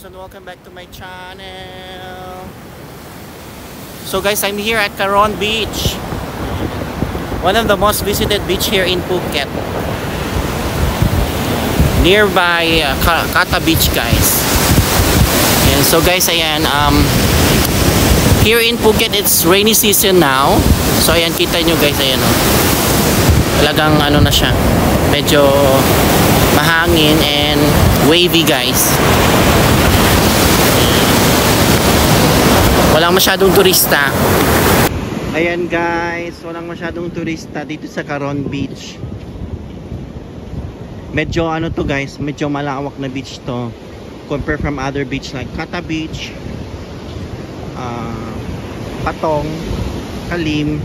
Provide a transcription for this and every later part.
and welcome back to my channel. So guys, I'm here at Caron Beach, one of the most visited beach here in Phuket, nearby Kata Beach guys. And so guys, ayan, here in Phuket it's rainy season now. So ayan, kita nyo guys, ayan o, talagang ano na siya, medyo mahangin and wavy guys. Walang masyadong turista. Ayan guys, walang masyadong turista dito sa Caron Beach. Medyo ano to guys, medyo malawak na beach to compare from other beach like Kata Beach, Patong, Kalim,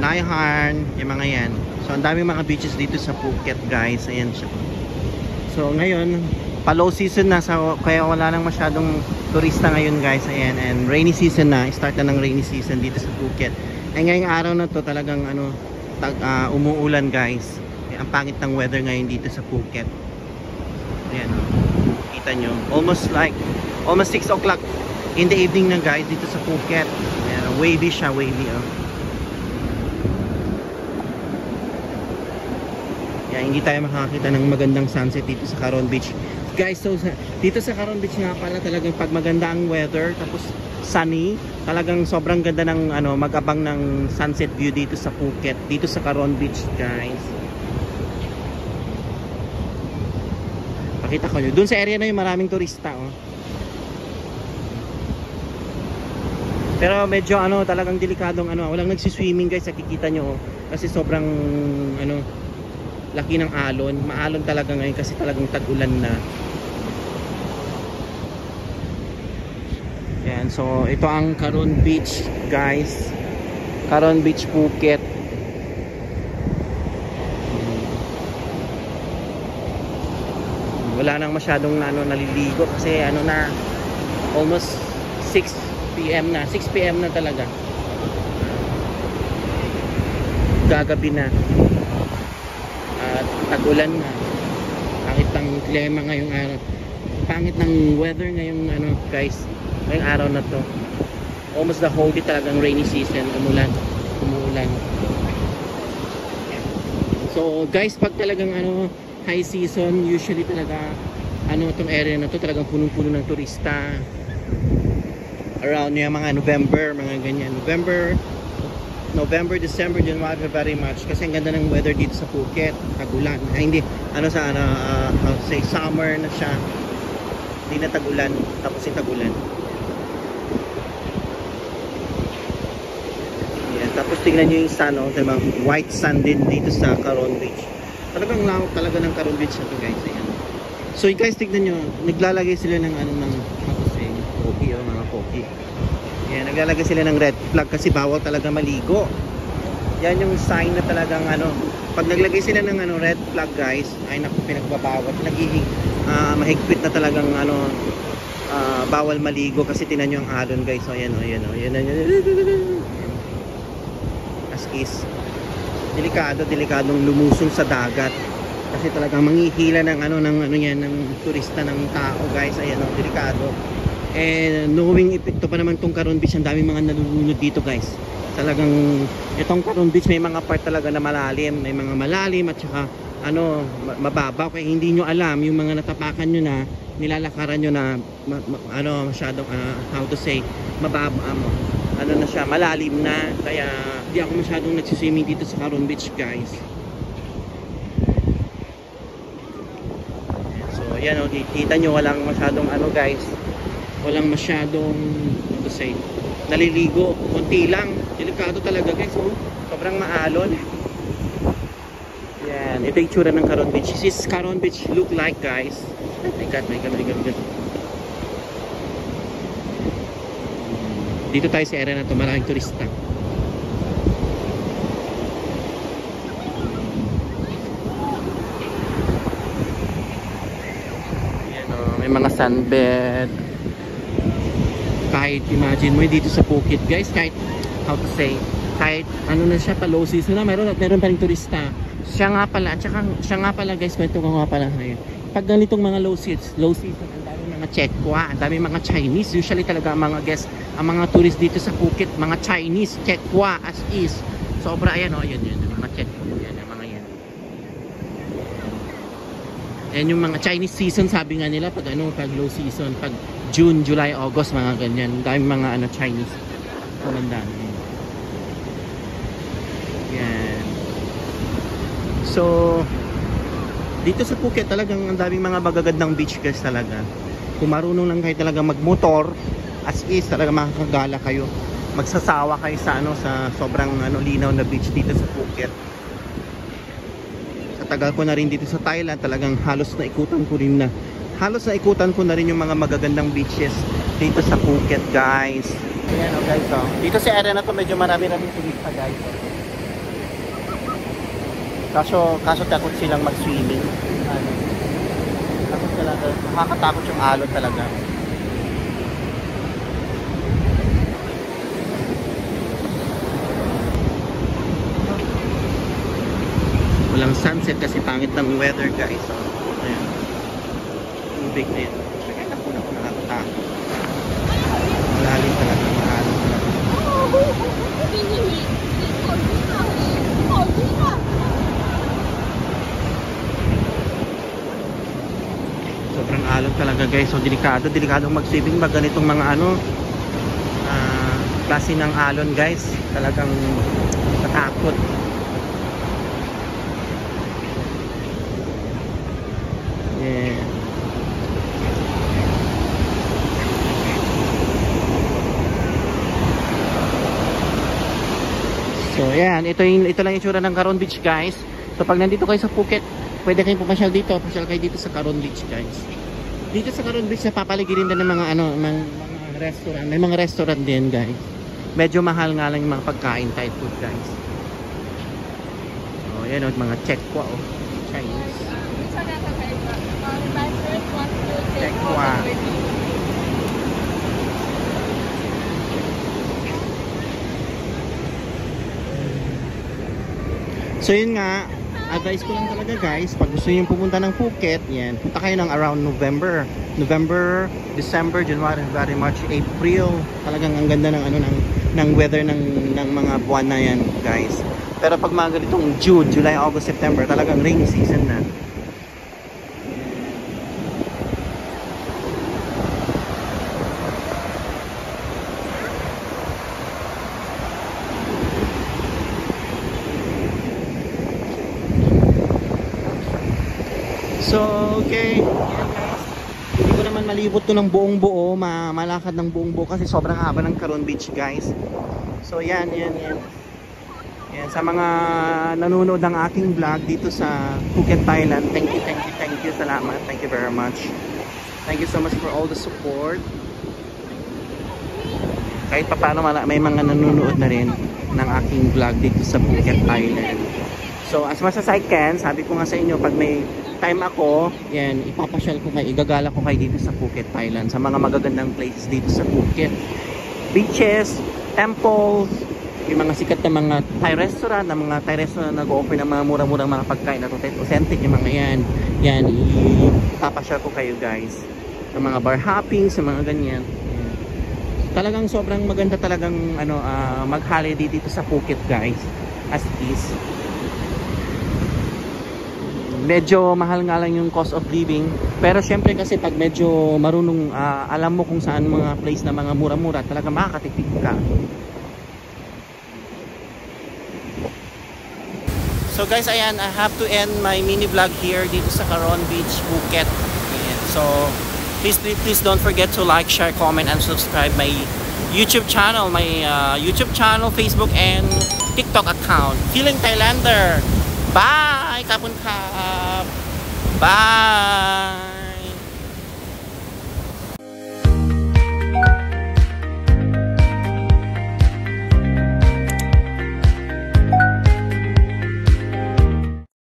Nai Harn, yung mga yan. So ang daming mga beaches dito sa Phuket guys. Ayan siya. So ngayon, pa-low season na, kaya wala nang masyadong turista ngayon guys. Ayan, and rainy season na, start na ng rainy season dito sa Phuket. And ngayong araw na to talagang ano, umuulan guys. Ang pangit ng weather ngayon dito sa Phuket. Ayan, kita nyo, almost 6 o'clock in the evening na guys dito sa Phuket. Ayan, wavy siya, wavy hindi tayo makakita ng magandang sunset dito sa Caron Beach guys. So dito sa Caron Beach nga pala, talagang pag maganda ang weather tapos sunny, talagang sobrang ganda ng ano, mag-abang ng sunset view dito sa Phuket, dito sa Caron Beach guys. Pakita ko nyo, dun sa area na yung maraming turista oh. Pero medyo ano, talagang delikadong ano, walang nagsiswimming guys, nakikita nyo oh. Kasi sobrang ano, laki ng alon, maalon talaga ngayon kasi talagang tag-ulan na. Yan, so ito ang Caron Beach guys, Caron Beach Phuket. Wala nang masyadong ano, naliligo kasi ano na, almost 6 PM na, 6 PM na talaga, gagabi na at tag-ulan na. Pangit ang klima ngayong araw, pangit ng weather ngayong ano guys, ngayong araw na to. Almost the whole day talagang rainy season, umuulan. So guys, pag talagang ano, high season, usually talaga ano, itong area na to talagang punong-puno ng turista around yung mga November, mga ganyan, November, December, January, February, March, kasi ang ganda ng weather dito sa Phuket, tag-ulan. Hindi, ano sa ano, say summer na siya, hindi na tag-ulan, tapos yung tag-ulan. Yan, tapos tingnan nyo yung sun, oh, diba? White sun din dito sa Caron Beach. Talagang lawak talaga ng Caron Beach na to guys. Ayan. So guys, tignan nyo, naglalagay sila ng ano, ng koki o mga koki. Yan, naglalagay sila ng red flag kasi bawal talaga maligo. Yan yung sign na talagang ano, pag naglagay sila ng ano, red flag guys, ay naku, pinagbabawal, mahigpit na talagang ano, bawal maligo kasi tinan nyo ang alon guys. So ayan o, ayan. As is, delikadong lumusong sa dagat kasi talagang manghihila ng ano, yan, ng turista, ng tao guys. Ayan o, delikado. And knowing ito pa naman tong Caron Beach, ang daming mga nalulunod dito guys. Talagang itong Caron Beach may mga part talaga na malalim, may mga malalim at saka ano, mababaw, kaya hindi nyo alam yung mga natapakan nyo na, nilalakaran nyo na ano, masyadong how to say, ano na siya, malalim na. Kaya di ako masyadong nagsiswimming dito sa Caron Beach guys. So yan o, kita nyo, walang masyadong ano guys, walang masyadong how to say, naliligo, konti lang, delikado talaga guys. Oh, sobrang maalon. Yan, ito yung tsura ng Caron Beach. This is Caron Beach look like guys. Oh my god. Dito tayo sa area na to, maraming turista. Yan o, may mga sunbed. Kahit imagine mo dito sa Phuket guys, kahit how to say, kahit ano na siya, pa low season na, meron pa rin turista. Siya nga pala guys, kwento ko nga pala ngayon. Pag ganitong mga low season, ang dami ng Chekwa, ang daming mga Chinese. Usually talaga ang mga guests, ang mga tourist dito sa Phuket, mga Chinese, Chekwa as is. Sobra, ayan o, ayan, mga Chekwa, yan, yung mga yan. Yan yung mga Chinese season, sabi nga nila, pag low season, pag June, July, August, mga ganyan. Daming mga Chinese. Kumanda. Yan. So, dito sa Phuket talagang ang daming mga magagandang beach guys talaga. Kung marunong lang kayo talaga magmotor, as is talaga makakagala kayo. Magsasawa kayo sa sa sobrang linaw na beach dito sa Phuket. Sa tagal ko na rin dito sa Thailand, talagang halos naikutan ko na rin yung mga magagandang beaches dito sa Phuket guys. Ayan guys dito sa area na to medyo marami-raming turista guys. Kaso takot silang mag-swimming. Takot talaga. Nakakatakot yung alon talaga. Walang sunset kasi pangit ng weather guys. Ayan. Tubig na yan. Kaya na po nakakatakot. Malalim talaga. Maalon talaga. Sobrang alon talaga guys. So delikadong mag-swimming pag ganitong mga klase ng alon guys. Talagang katakot. Yeah. So yan, ito lang yung itsura ng Caron Beach guys. So pag nandito kayo sa Phuket, pwede kayong pumasyal dito. Pasyal kayo dito sa Caron Beach guys. Dito sa Caron Beach napapaligiran din ng mga mga restaurant. May mga restaurant din guys. Medyo mahal nga lang yung mga pagkain, Thai food guys. Oh, yan mga Chekwa Chinese. Chekwa. So yun nga, advice ko lang talaga guys, pag gusto niyo pumunta ng Phuket, yan, punta kayo ng around November, December, January, February, March, April. Talagang ang ganda ng weather ng mga buwan na yan guys. Pero pag mga ganitong June, July, August, September, talagang rainy season na. So, okay. Yan guys. Hindi ko naman malibot to ng buong buo, malakad ng buong buo kasi sobrang haba ng Caron Beach guys. So, yan. Yan, sa mga nanonood ng aking vlog dito sa Phuket, Thailand. Thank you. Salamat. Thank you very much. Thank you so much for all the support. Kahit pa paano may mga nanonood na rin ng aking vlog dito sa Phuket, Thailand. So, as much as I can, sabi ko nga sa inyo, pag may time ako, yan, ipapasyal ko kayo, igagala ko kayo dito sa Phuket, Thailand, sa mga magagandang places dito sa Phuket. Beaches, temples, yung mga sikat na mga Thai restaurant, na nag-offer ng mga murang-murang mga pagkain na authentic, yung mga yan, ipapasyal ko kayo guys. Sa mga bar hopping, sa mga ganyan. Yan. Talagang sobrang maganda talagang mag-holiday dito sa Phuket guys, as is. Medyo mahal nga lang yung cost of living, pero syempre kasi pag medyo marunong alam mo kung saan mga place na mga mura-mura, talaga makakatipid ka. So guys, ayan, I have to end my mini vlog here dito sa Caron Beach, Phuket. Ayan. So please don't forget to like, share, comment, and subscribe my YouTube channel, Facebook and TikTok account, Feeling Thailander. Bye! Kapun ka! Bye!